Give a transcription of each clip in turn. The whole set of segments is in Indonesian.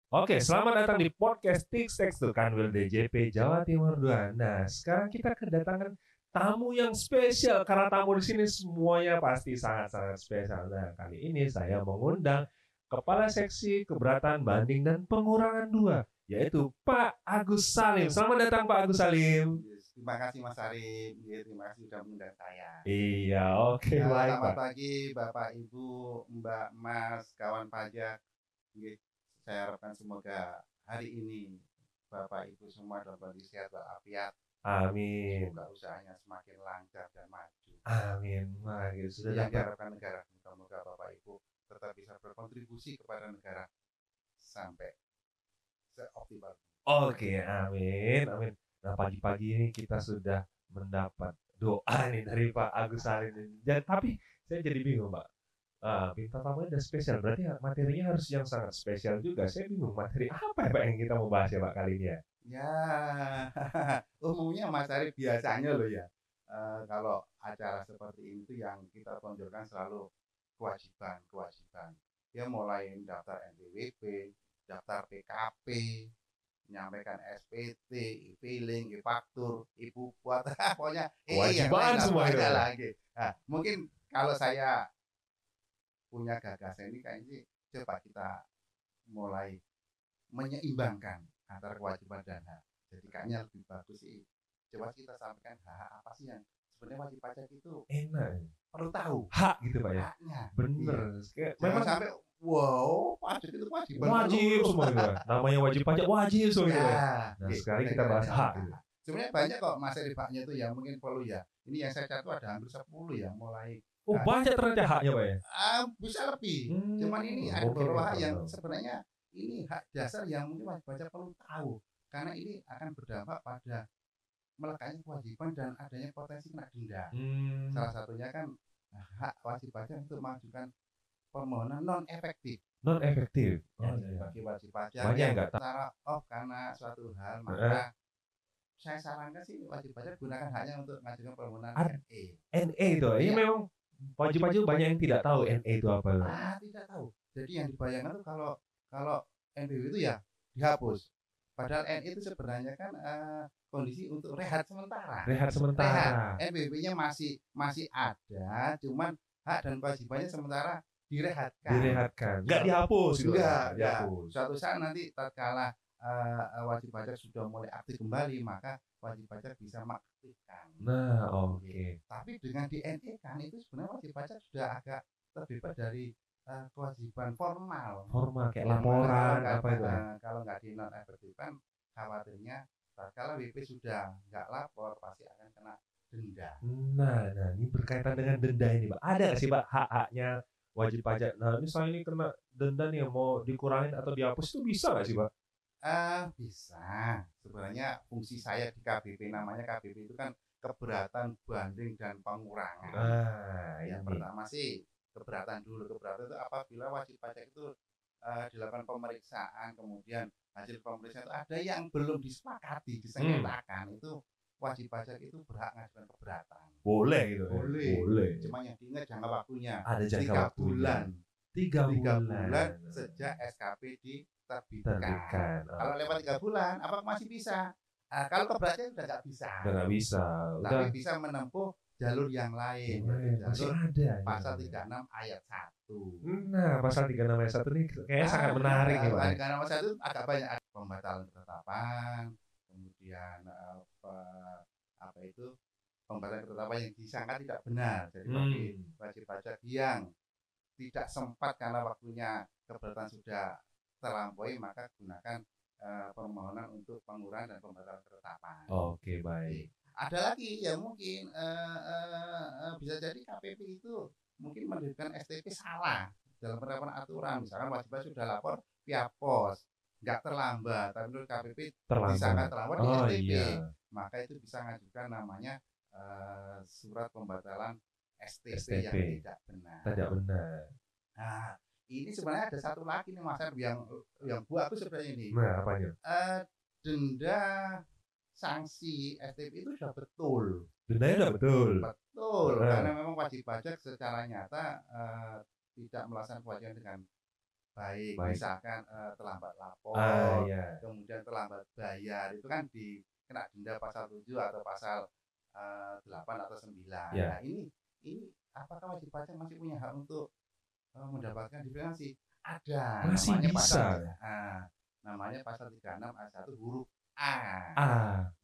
Oke, selamat datang di podcast Tiks Tekstil Kanwil DJP Jawa Timur 2. Nah, sekarang kita kedatangan tamu yang spesial karena tamu di sini semuanya pasti sangat-sangat spesial. Nah, kali ini saya mengundang Kepala Seksi Keberatan Banding dan Pengurangan 2, yaitu Pak Agus Salim. Selamat datang Pak Agus Salim. Yes, terima kasih Mas Arif, terima kasih sudah mengundang saya. Iya, oke, baik Selamat Pak. pagi Bapak, Ibu, Mbak, Mas, kawan pajak. Saya harapkan semoga hari ini Bapak Ibu semua dalam kondisi sehat walafiat. Amin. Semoga usahanya semakin lancar dan maju. Amin. Wah, gitu. Sudah Yang dapat. diharapkan negara, semoga Bapak Ibu tetap bisa berkontribusi kepada negara sampai seoptimal. Oke, amin, amin. Nah, pagi-pagi ini kita sudah mendapat doa nih dari Pak Agus Salim. Tapi saya jadi bingung, Pak. Bintang tamunya udah spesial, berarti materinya harus yang sangat spesial juga. Saya bingung materi apa ya Pak yang kita mau bahas ya Pak kali ini ya? Ya, umumnya Mas Arif biasanya loh ya. Kalau acara seperti ini tuh yang kita tonjolkan selalu kewajiban. Ya mulai daftar NPWP, daftar PKP, menyampaikan SPT, e-filing, e-faktur, e-bukuat, pokoknya Kewajiban semua itu. lagi. Nah, mungkin kalau saya punya gagasan ini kayaknya coba kita mulai menyeimbangkan antara kewajiban dan hak. Jadi kayaknya lebih bagus sih. Coba kita sampaikan hak apa sih yang sebenarnya wajib pajak itu Enak. perlu tahu. Hak gitu Pak ya? Haknya. Bener. Iya. Memang Jangan sampai wow, pajak itu kewajiban. wajib semua gitu Pak. Namanya wajib pajak wajib semua gitu Pak. Nah, sekarang kita bahas hak gitu. Sebenarnya banyak kok materi haknya itu ya mungkin perlu ya. Ini yang saya catat ada hampir 10 ya mulai. Oh, banyak ternyata haknya Pak ya? Bisa lebih. Cuman ini ada beberapa hak yang sebenarnya ini hak dasar yang mungkin wajib pajak perlu tahu. Karena ini akan berdampak pada melekatnya kewajiban dan adanya potensi kena denda. Salah satunya kan hak wajib pajak untuk mengajukan permohonan non efektif. Non efektif. Bagi wajib pajak banyak yang nggak tahu. Karena suatu hal maka saya sarankan sih wajib pajak gunakan haknya untuk mengajukan permohonan NE. NE itu, ini memang wajib pajak banyak yang tidak tahu NE itu apa. Tidak tahu. Jadi yang dibayangkan tuh kalau NPWP itu ya dihapus. Padahal NE itu sebenarnya kan kondisi untuk rehat sementara. NPWP-nya masih ada, cuman hak dan kewajibannya sementara direhatkan. Nggak dihapus. Enggak. Suatu saat nanti tatkala wajib pajak sudah mulai aktif kembali, maka wajib pajak bisa mengaktifkan. Nah, oke. Tapi dengan di NE kan itu sebenarnya wajib pajak sudah agak terbebas dari kewajiban formal kayak laporan apa itu. Kalau nggak di non efektif kan khawatirnya kalau WP sudah nggak lapor pasti akan kena denda. Nah, ini berkaitan dengan denda ini, Pak. Ada nggak sih, Pak, hak-haknya wajib pajak? Nah, misalnya ini kena denda nih, mau dikurangin atau dihapus itu bisa nggak sih, Pak? Bisa. Sebenarnya fungsi saya di KBP namanya KBP itu kan keberatan banding dan pengurangan. Yang pertama sih keberatan dulu. Keberatan itu apabila wajib pajak itu dilakukan pemeriksaan, kemudian hasil pemeriksaan itu ada yang belum disepakati, disengketakan, itu wajib pajak itu berhak mengajukan keberatan. Boleh gitu. Boleh. Cuma yang diingat jangka waktunya. Ada jangka 3 bulan. 3 bulan sejak SKP diterbitkan. Kalau lewat 3 bulan, apa masih bisa? Kalau keberatan sudah nggak bisa. Tapi bisa menempuh jalur yang lain. Masih ada. Pasal 36 ayat 1. Nah, pasal 36 ayat 1 ini kayaknya sangat menarik nih, Pak. 36 ayat 1 agak banyak. Pembatalan ketetapan, kemudian pembatalan ketetapan yang disangka tidak benar. Jadi bagi wajib pajak yang tidak sempat karena waktunya keberatan sudah terlampaui, maka gunakan permohonan untuk pengurangan dan pembatalan ketetapan. Oke, baik. Ada lagi ya mungkin bisa jadi KPP itu mungkin menerbitkan STP salah dalam penerapan aturan. Misalkan wajib pajak sudah lapor via pos, nggak terlambat, tapi menurut KPP disangka terlambat di STP, maka itu bisa mengajukan namanya surat pembatalan STP yang tidak benar. Nah, ini sebenarnya ada satu lagi nih Mas yang buat aku sebenarnya ini. Nah, apanya? Denda sanksi STP itu sudah betul. Dendanya sudah betul. Betul, karena memang wajib pajak secara nyata tidak melaksanakan kewajiban dengan baik. Baik. Misalkan terlambat lapor, Ya. kemudian terlambat bayar, itu kan kena denda pasal 7 atau pasal 8 atau 9. Ya. Nah, ini apakah wajib pajak masih punya hak untuk mendapatkan diferensi? Ada. Masih namanya bisa. Namanya pasal 36 ayat 1 huruf A.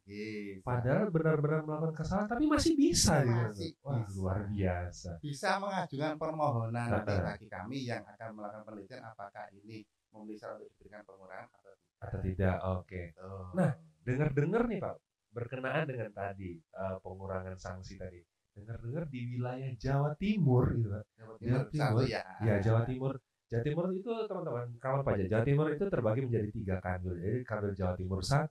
Yes. Padahal benar-benar melakukan kesalahan tapi masih bisa Masih gitu. Wah, bisa. luar biasa. Bisa mengajukan permohonan nanti bagi kami yang akan melakukan penelitian apakah ini memenuhi syarat untuk diberikan pengurangan atau tidak. Oke. Nah, dengar-dengar nih Pak, berkenaan dengan tadi pengurangan sanksi tadi. Dengar-dengar di wilayah Jawa Timur gitu Pak. Jawa Timur ya. Ya, Jawa Timur. Jawa Timur itu teman-teman kawan pajak. Jawa Timur itu terbagi menjadi 3 kanwil. Jadi kanwil Jawa Timur 1,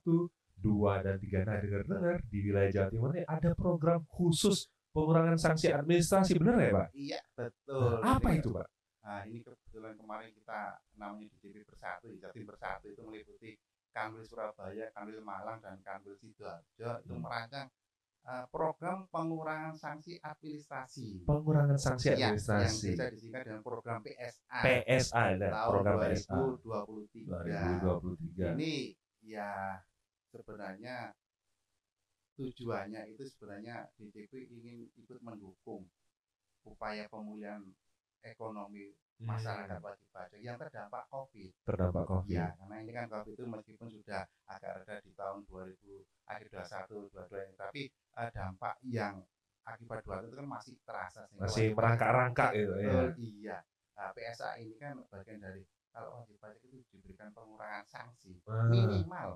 2 dan 3. Nah, dengar-dengar di wilayah Jawa Timur ini ada program khusus pengurangan sanksi administrasi, benar ya Pak? Iya, betul. Nah, apa itu Pak? Nah, ini kebetulan kemarin kita namanya DJP Bersatu, Jatim Bersatu itu meliputi Kanwil Surabaya, Kanwil Malang, dan Kanwil Sidoarjo itu merancang program pengurangan sanksi administrasi. Pengurangan sanksi administrasi. Yang bisa disingkat dengan program PSA. PSA, program PSA 2023. Ini ya sebenarnya tujuannya itu sebenarnya DJP ingin ikut mendukung upaya pemulihan ekonomi masyarakat wajib pajak yang terdampak COVID. Ya, karena ini kan COVID itu meskipun sudah agak reda di tahun 2021, 2022 ini, tapi dampak yang akibat 20 itu kan masih terasa. Masih merangkak-rangkak gitu ya. Iya. Nah, PSA ini kan bagian dari kalau wajib pajak itu diberikan pengurangan sanksi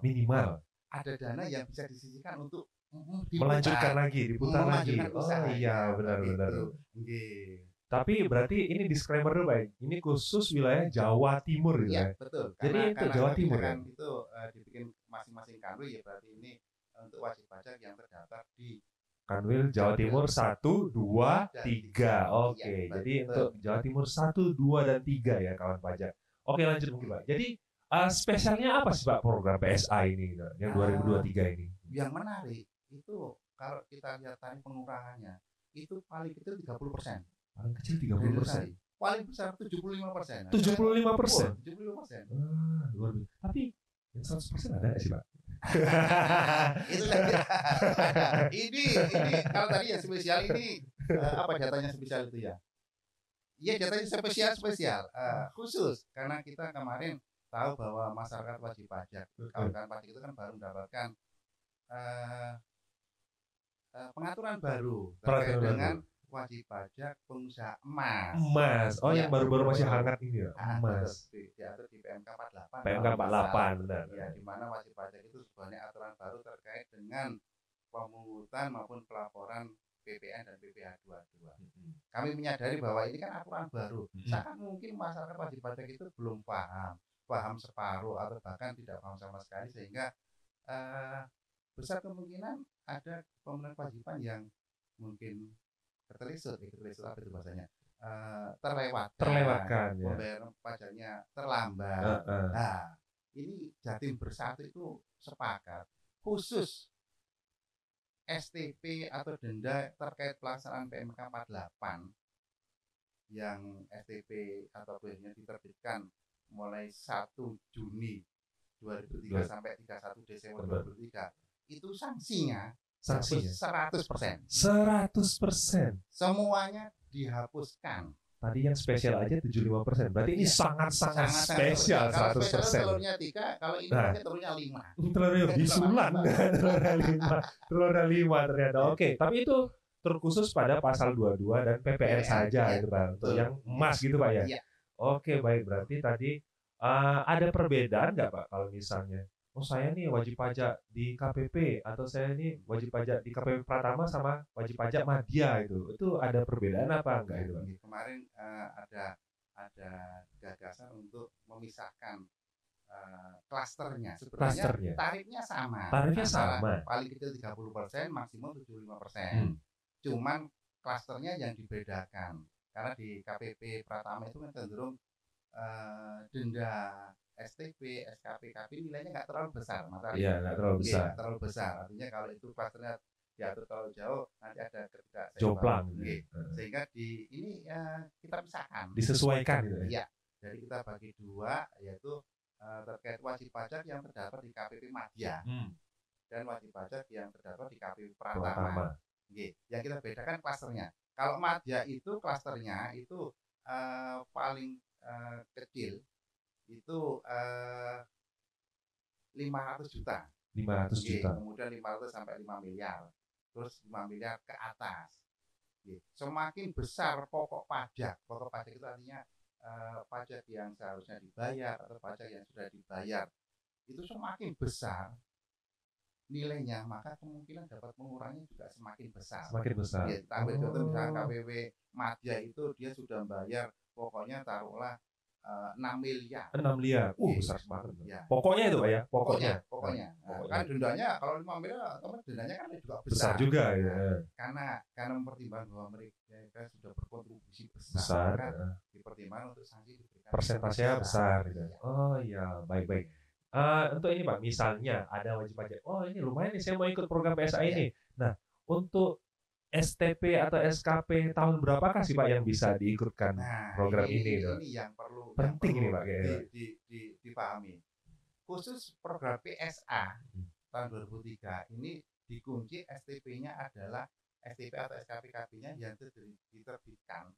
minimal. Ada dana yang bisa disisihkan untuk melanjutkan lagi, diputar lagi. Iya, benar-benar. Tapi berarti ini disclaimer dulu Pak. Ini khusus wilayah Jawa Timur gitu ya. Betul. Jadi itu Jawa Timur kan itu dibikin masing-masing kanwil ya, berarti ini untuk wajib pajak yang terdaftar di Kanwil Jawa Timur 1, 2, 3. Oke, jadi untuk Jawa Timur 1, 2 dan 3 ya kawan pajak. Oke, lanjut mungkin Pak. Jadi spesialnya apa sih Pak program PSA ini yang 2023 ini? Yang menarik itu kalau kita lihat tadi pengurangannya itu paling kecil 30%. Paling kecil 30%. Paling besar 75%. 75%. 75%. Luar biasa. Tapi yang 100% ada nggak sih Pak? Itu tadi. Ini kalau tadi yang spesial ini apa datanya spesial itu ya? Iya, datanya spesial khusus karena kita kemarin tahu bahwa masyarakat wajib pajak, kawan-kawan pajak itu kan baru mendapatkan pengaturan baru terkait dengan wajib pajak pengusaha emas. Yang baru-baru masih hangat ini ya, emas. Diatur di PMK 48. PMK 48, benar. Ya, di mana wajib pajak itu sebenarnya aturan baru terkait dengan pemungutan maupun pelaporan PPN dan PPh 22. Kami menyadari bahwa ini kan aturan baru. Sangat mungkin masyarakat wajib pajak itu belum paham separuh atau bahkan tidak paham sama sekali, sehingga besar kemungkinan ada pemenuhan kewajiban yang mungkin tertelisur apa itu bahasanya, terlewatkan ya. Pembayaran pajaknya terlambat. Nah, ini Jatim Bersatu itu sepakat khusus STP atau denda terkait pelaksanaan PMK 48 yang STP atau BN-nya diterbitkan mulai 1 Juni 2003 sampai 31 Desember 2003 itu sanksinya 100%. Semuanya dihapuskan. Tadi yang spesial aja 75%. Berarti ini sangat-sangat spesial 100%. Kalau spesial telurnya 3, kalau ini pakai telurnya 5. Telurnya bisulan. Telurnya 5 ternyata. Oke, tapi itu terkhusus pada pasal 22 dan PPN saja itu Pak. Untuk yang emas gitu Pak ya. Oke, baik. Berarti tadi ada perbedaan nggak Pak kalau misalnya saya nih wajib pajak di KPP atau saya ini wajib pajak di KPP Pratama sama wajib pajak Madya itu ada perbedaan apa enggak itu Pak? Kemarin ada gagasan untuk memisahkan klasternya. Sebenarnya tarifnya sama. Paling kecil 30%, maksimum 75%. Cuman klasternya yang dibedakan. Karena di KPP Pratama itu kan cenderung denda STP, SKP, KP nilainya nggak terlalu besar, Mas Ari. Iya, nggak terlalu besar. Nggak terlalu besar. Artinya kalau itu klasternya diatur terlalu jauh, nanti ada jomplang. Sehingga ini kita pisahkan. Disesuaikan gitu ya. Iya. Jadi kita bagi dua, yaitu terkait wajib pajak yang terdapat di KPP Madya dan wajib pajak yang terdapat di KPP Pratama. Yang kita bedakan klasternya. Kalau Madya itu klasternya itu paling kecil itu 500 juta. 500 juta. Kemudian 500 sampai 5 miliar. Terus 5 miliar ke atas. Semakin besar pokok pajak itu artinya pajak yang seharusnya dibayar atau pajak yang sudah dibayar itu semakin besar nilainya, maka kemungkinan dapat mengurangnya juga semakin besar. Semakin besar. Ambil contoh misalnya KPP Madya itu dia sudah membayar pokoknya taruhlah 6 miliar. 6 miliar. Besar banget. Ya. Pokoknya itu Pak ya, pokoknya. Nah, kan dendanya kalau 5 miliar, dendanya kan juga besar juga ya. Karena mempertimbangkan bahwa mereka sudah berkontribusi besar. Kan dipertimbangkan untuk sanksi diberikan persentasenya besar gitu. Oh iya, baik-baik. Untuk ini Pak, misalnya ada wajib pajak. Oh ini lumayan nih, saya mau ikut program PSA ini. Nah, untuk STP atau SKP tahun berapakah sih Pak yang bisa diikutkan program ini? Ini yang perlu penting ini Pak dipahami. Khusus program PSA tahun 2003 ini dikunci STP-nya adalah STP atau SKP-KB-nya yang diterbitkan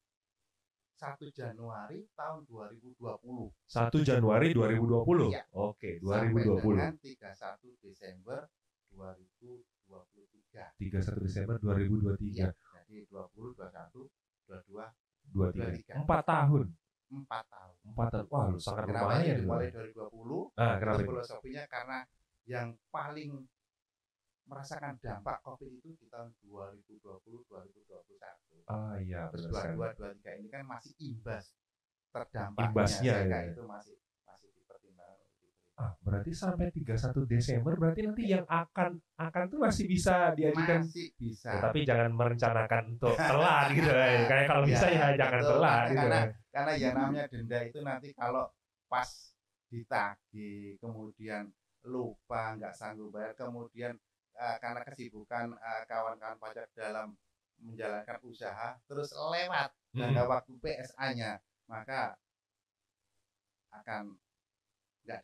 1 Januari tahun 2020. 1 Januari 2020? Ya. Oke, 2020. Sampai dengan 31 Desember 2023. 31 Desember 2023. Ya, jadi 20, 21, 22, 23. 4 tahun. 4 tahun. 4 tahun. Wah, sangat lumayan. lumayan. Mulai dari 20. Kenapa? Filosofinya karena yang paling merasakan dampak COVID itu di tahun 2020-2021. Iya, terus 22-23 ini kan masih terdampaknya imbasnya itu masih dipertimbangkan. Berarti sampai 31 Desember berarti nanti yang akan tuh masih bisa diajukan. Masih bisa. Ya, tapi jangan merencanakan untuk telat gitu. Kayak kalau bisa ya jangan telat gitu. Karena yang namanya denda itu nanti kalau pas ditagih kemudian lupa nggak sanggup bayar, kemudian karena kesibukan kawan-kawan pajak dalam menjalankan usaha terus lewat jangka waktu PSA-nya, maka akan nggak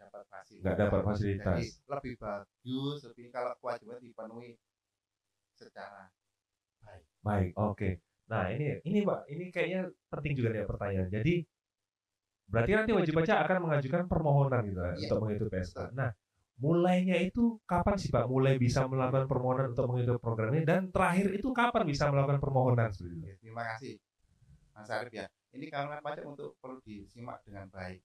dapat fasilitas. Jadi lebih bagus kalau kewajiban dipenuhi secara baik. Oke. Nah ini Pak, ini kayaknya penting juga nih pertanyaan. Jadi berarti nanti wajib pajak akan mengajukan permohonan gitu untuk mengikuti PSA. Nah, mulainya itu kapan sih Pak? Mulai bisa melakukan permohonan untuk mengikuti program ini, dan terakhir itu kapan bisa melakukan permohonan seperti itu? Terima kasih Mas Arif ya. Ini kawan pajak untuk perlu disimak dengan baik.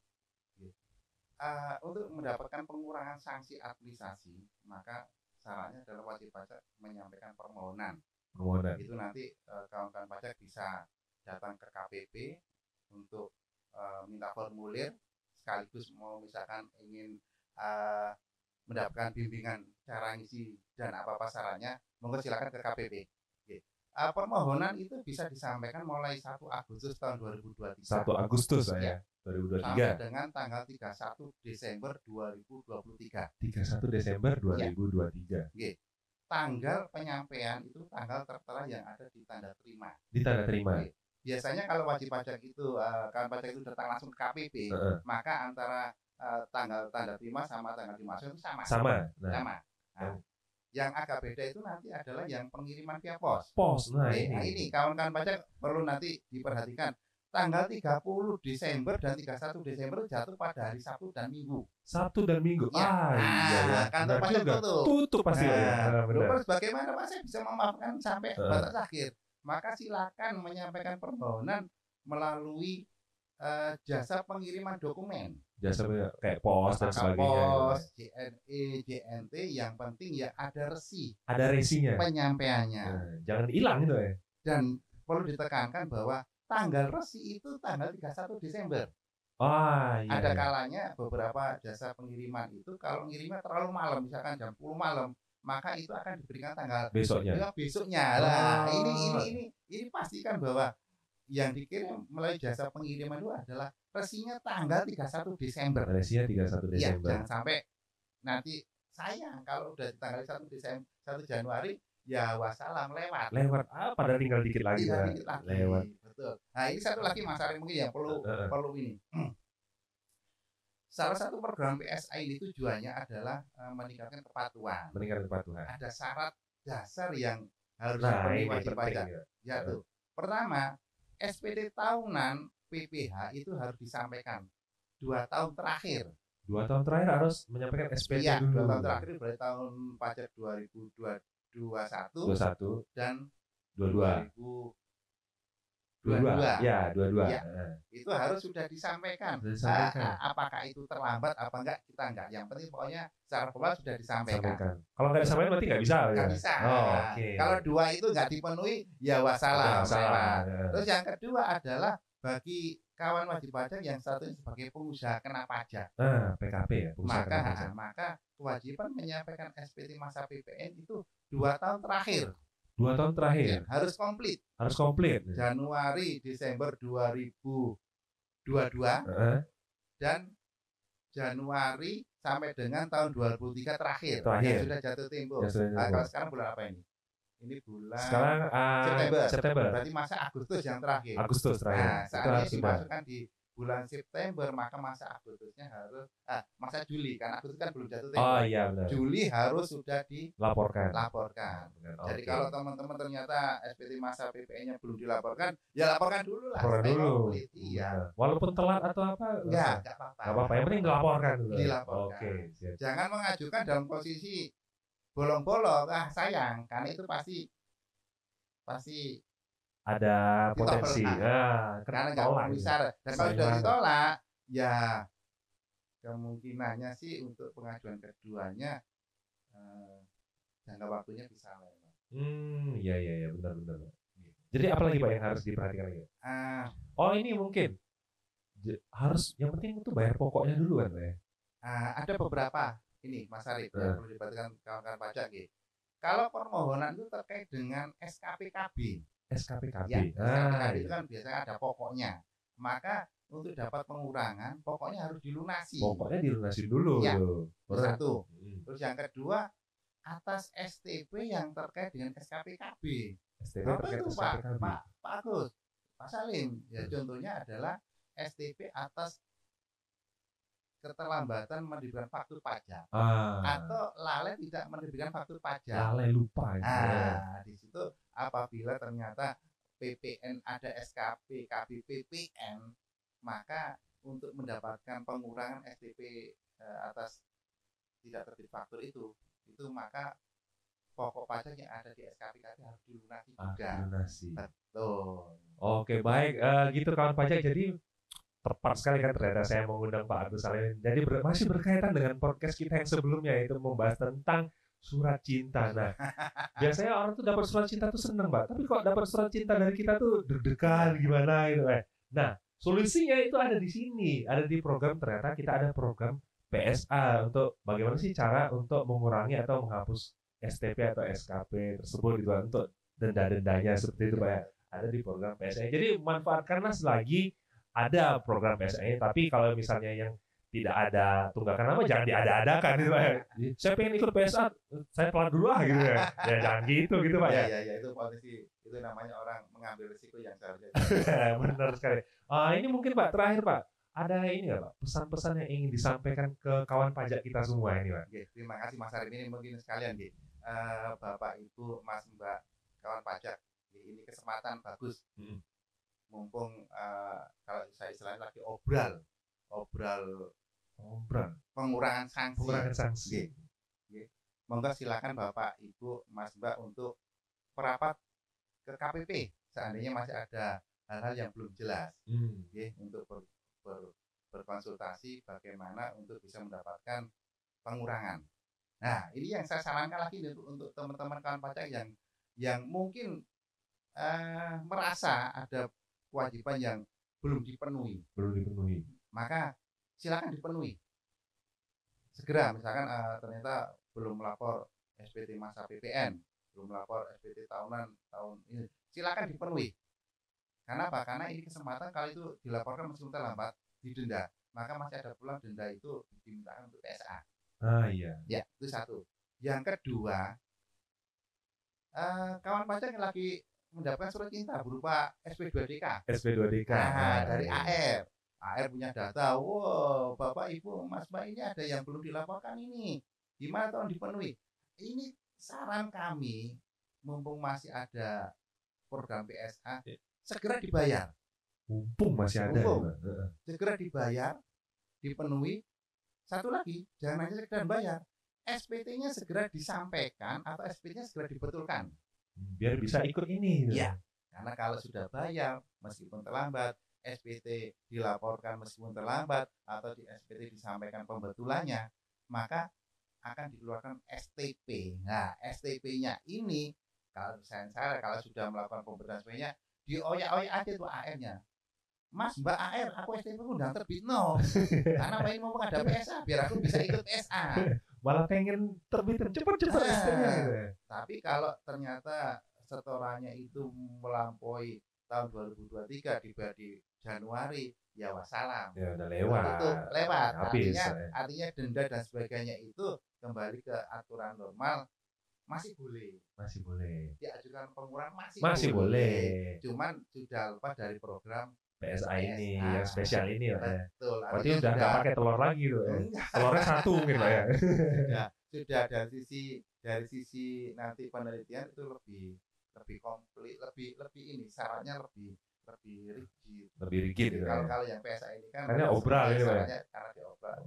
Untuk mendapatkan pengurangan sanksi administrasi, maka syaratnya adalah wajib pajak menyampaikan permohonan. Itu nanti kawan-kawan pajak bisa datang ke KPP untuk minta formulir, sekaligus mau misalkan ingin mendapatkan bimbingan cara ngisi dan apa-apa syaratnya, monggo silakan ke KPP. Permohonan itu bisa disampaikan mulai 1 Agustus tahun 2023. 1 Agustus ya, 2023. Sampai dengan tanggal 31 Desember 2023. 31 Desember 2023. Tanggal penyampaian itu tanggal tertera yang ada di tanda terima. Di tanda terima. Biasanya kalau wajib pajak itu kawan pajak itu datang langsung ke KPP, maka antara tanggal tanda terima sama tanggal dimasuk itu sama. Nah, yang agak beda itu nanti adalah yang pengiriman via pos. Nah, ini kawan-kawan pajak perlu nanti diperhatikan. Tanggal 30 Desember dan 31 Desember jatuh pada hari Sabtu dan Minggu. Sabtu dan Minggu. Iya. Kantor pajak tutup pasti. Terus bagaimana Pak saya bisa memaafkan sampai batas akhir? Maka silakan menyampaikan permohonan melalui jasa pengiriman dokumen. Jasa kayak pos dan sebagainya. Pos, JNE, JNT, yang penting ya ada resi. Ada resinya. Penyampaiannya. Jangan hilang gitu ya. Dan perlu ditekankan bahwa tanggal resi itu tanggal 31 Desember. Iya. Ada kalanya beberapa jasa pengiriman itu kalau ngirimnya terlalu malam, misalkan jam 10 malam, maka itu akan diberikan tanggal besoknya. Lah, ini pastikan bahwa yang dikirim melalui jasa pengiriman itu adalah resinya tanggal 31 Desember. Resinya 31 Desember. Ya, jangan sampai nanti sayang kalau udah di tanggal 1 Desember 1 Januari ya wassalam lewat. Padahal tinggal dikit lagi. Lewat. Betul. Nah, ini satu lagi Mas Ari mungkin yang perlu ini. salah satu program PSA ini tujuannya adalah meningkatkan kepatuhan. Meningkatkan kepatuhan. Ada syarat dasar yang harus Nah, dipenuhi ini wajib penting pajak. ya. Yaitu pertama, SPT tahunan PPh itu harus disampaikan 2 tahun terakhir. 2 tahun terakhir harus menyampaikan SPT Iya, dulu. 2 tahun terakhir berarti tahun pajak 2021 21 dan 22. 2022. Ya, 22. Ya, itu harus sudah disampaikan. Apakah itu terlambat apa enggak kita enggak. Yang penting pokoknya secara formal sudah disampaikan. Kalau nggak disampaikan berarti nggak bisa. Nggak ya? bisa. Oh, okay. Kalau 2 itu nggak dipenuhi, ya wassalam. Salah. Terus yang kedua adalah bagi kawan wajib pajak yang satunya sebagai pengusaha kena pajak. PKP ya. Maka kewajiban menyampaikan SPT masa PPN itu 2 tahun terakhir. 2 tahun terakhir. Ya, harus komplit. Harus komplit. Januari, Desember 2022 dan Januari sampai dengan tahun 2023 terakhir. Yang sudah jatuh tempo. Kalau sekarang bulan apa ini? Ini bulan sekarang September. Berarti masa Agustus yang terakhir. Agustus terakhir. Nah, saat ini dimasukkan di bulan September, maka masa Agustusnya harus masa Juli, karena Agustus kan belum jatuh tempo. Oh iya benar. Juli harus sudah dilaporkan. Jadi kalau teman-teman ternyata SPT masa PPN-nya belum dilaporkan, ya laporkan dulu lah. Laporkan dulu. Iya. Walaupun telat atau apa? Ya, enggak apa-apa. Enggak apa-apa, yang penting dilaporkan dulu. Dilaporkan. Oke, siap. Jangan mengajukan dalam posisi bolong-bolong, sayang, karena itu pasti ada potensi. Karena nggak bisa. Dan kalau sudah ditolak, ya kemungkinannya sih untuk pengajuan keduanya jangka waktunya bisa lewat. Iya benar. Jadi apalagi Pak yang harus diperhatikan lagi? Oh ini mungkin harus yang penting itu bayar pokoknya dulu kan Pak ya? Ada beberapa ini Mas Arif yang perlu diperhatikan kawan-kawan pajak gitu. Kalau permohonan itu terkait dengan SKPKB. SKPKB. Ya, SKPKB itu kan biasanya ada pokoknya. Maka untuk dapat pengurangan, pokoknya harus dilunasi. Pokoknya dilunasi dulu. Ya, satu. Terus yang kedua, atas STP yang terkait dengan SKPKB. STP apa terkait itu SKPKB. Pak Agus, Pak Salim. Ya, contohnya adalah STP atas keterlambatan menerbitkan faktur pajak atau lalai tidak menerbitkan faktur pajak. Lalai lupa. Di situ apabila ternyata PPN ada SKP, KB PPN, maka untuk mendapatkan pengurangan STP atas tidak terbit faktur itu maka pokok pajak yang ada di SKP harus dilunasi juga. Betul. Oke, baik. Gitu kawan pajak. Jadi tepat sekali kan ternyata saya mengundang Pak Agus Salim. Jadi masih berkaitan dengan podcast kita yang sebelumnya, itu membahas tentang surat cinta. Nah, biasanya orang tuh dapat surat cinta tuh seneng Pak, tapi kok dapat surat cinta dari kita tuh deg-degan gimana gitu. Nah, solusinya itu ada di sini, ada di program. Ternyata kita ada program PSA untuk bagaimana sih cara untuk mengurangi atau menghapus STP atau SKP tersebut gitu, untuk denda-dendanya seperti itu Pak. Ada di program PSA. Jadi manfaatkanlah selagi ada program PSA, tapi kalau misalnya yang tidak ada tunggakan nama jangan diada-adakan gitu Pak. Saya pengen ikut PSA, saya pelan dulu gitu ya. Ya jangan gitu Pak ya. Ya itu posisi itu namanya orang mengambil risiko yang seharusnya. Benar sekali. Ini mungkin Pak terakhir Pak, ada ini nggak Pak pesan-pesan yang ingin disampaikan ke kawan pajak kita semua ini Pak? Terima kasih Mas Arif, ini mungkin sekalian Bapak Ibu Mas Mbak kawan pajak, ini kesempatan bagus. Mumpung kalau saya istilahnya lagi obral pengurangan sanksi. Monggo silakan Bapak Ibu Mas Mbak untuk merapat ke KPP seandainya masih ada hal-hal yang belum jelas. Untuk berkonsultasi bagaimana untuk bisa mendapatkan pengurangan. Nah, ini yang saya sarankan lagi untuk teman-teman kawan pajak yang mungkin merasa ada kewajiban yang belum dipenuhi, maka silakan dipenuhi segera. Misalkan ternyata belum melapor SPT masa PPN, belum melapor SPT tahunan tahun ini, silakan dipenuhi. Karena apa? Karena ini kesempatan, kalau itu dilaporkan meskipun terlambat didenda, maka masih ada pula denda itu dimintakan untuk PSA. Iya. Ya, itu satu. Yang kedua, kawan pajak yang lagi mendapatkan surat cinta berupa SP2DK. SP2DK. Dari AR. AR punya data, wow Bapak Ibu Mas Mbak ini ada yang belum dilaporkan ini, gimana tolong dipenuhi. Ini saran kami, mumpung masih ada program PSA, segera dibayar. Mumpung masih ada. Mumpung. Segera dibayar, dipenuhi. Satu lagi, jangan hanya sekedar bayar, SPT-nya segera disampaikan atau SPT-nya segera dibetulkan. Biar bisa ikut ini. Iya, karena kalau sudah bayar, meskipun terlambat, SPT dilaporkan meskipun terlambat, atau di SPT disampaikan pembetulannya, maka akan dikeluarkan STP. Nah, STP-nya ini, kalau saya kalau sudah melakukan pembetulan SPT-nya, dioyak-oyak aja tuh AR-nya. Mas, Mbak AR, aku STP undang terbit no. Karena pengen mau ada PSA, biar aku bisa ikut PSA. Malah pengen terbitin cepat-cepat STP-nya. Tapi kalau ternyata setorannya itu melampaui tahun 2023 di Januari, ya wassalam. Ya udah lewat. Itu lewat. Habis, artinya denda dan sebagainya itu kembali ke aturan normal, masih boleh. Masih boleh. Diajukan pengurangan masih boleh. Cuman sudah lepas dari program PSA ini, yang spesial ini ya. Betul. Berarti udah nggak pakai telur lagi tuh. Telurnya satu mungkin Pak ya. Sudah dari sisi nanti penelitian itu lebih komplit, lebih ini syaratnya lebih rigid. Lebih rigid. Kalau yang PSA ini kan karena obral ini Pak. Karena diobral.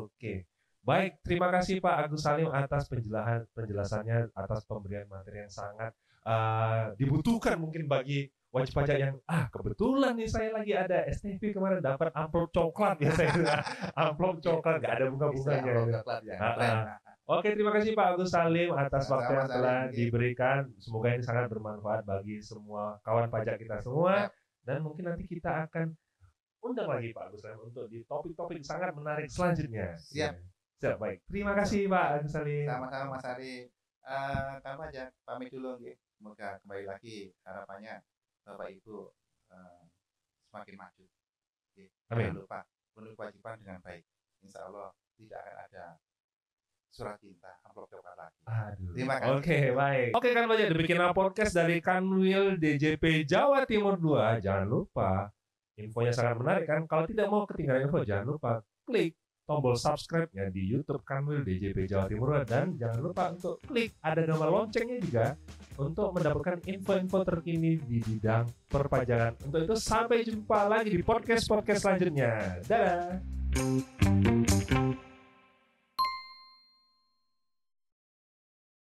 Oke. Baik, terima kasih Pak Agus Salim atas penjelasannya, atas pemberian materi yang sangat dibutuhkan mungkin bagi wajib pajak yang kebetulan nih saya lagi ada STP kemarin dapat amplop coklat ya saya. Amplop coklat nggak ada bunga-bunganya. Oke, terima kasih Pak Agus Salim atas waktu yang telah diberikan. Semoga ini sangat bermanfaat bagi semua kawan pajak kita semua. Dan mungkin nanti kita akan undang lagi Pak Agus Salim untuk di topik-topik sangat menarik selanjutnya. Siap, baik. Terima kasih Pak Agus Salim. Sama-sama Mas Ari. Kang Pajak pamit dulu nggih. Semoga kembali lagi harapannya Bapak Ibu semakin maju. Amin. Jangan lupa penuhi kewajiban dengan baik. Insya Allah tidak akan ada surat cinta amplop coklat lagi. Terima kasih. Oke, baik. Oke kan Pajak, demikianlah podcast dari Kanwil DJP Jawa Timur 2. Jangan lupa, infonya sangat menarik kan. Kalau tidak mau ketinggalan info, jangan lupa klik tombol subscribe-nya di YouTube Kanwil DJP Jawa Timur 2. Dan jangan lupa untuk klik ada gambar loncengnya juga untuk mendapatkan info-info terkini di bidang perpajakan. Untuk itu sampai jumpa lagi di podcast selanjutnya. Dadah.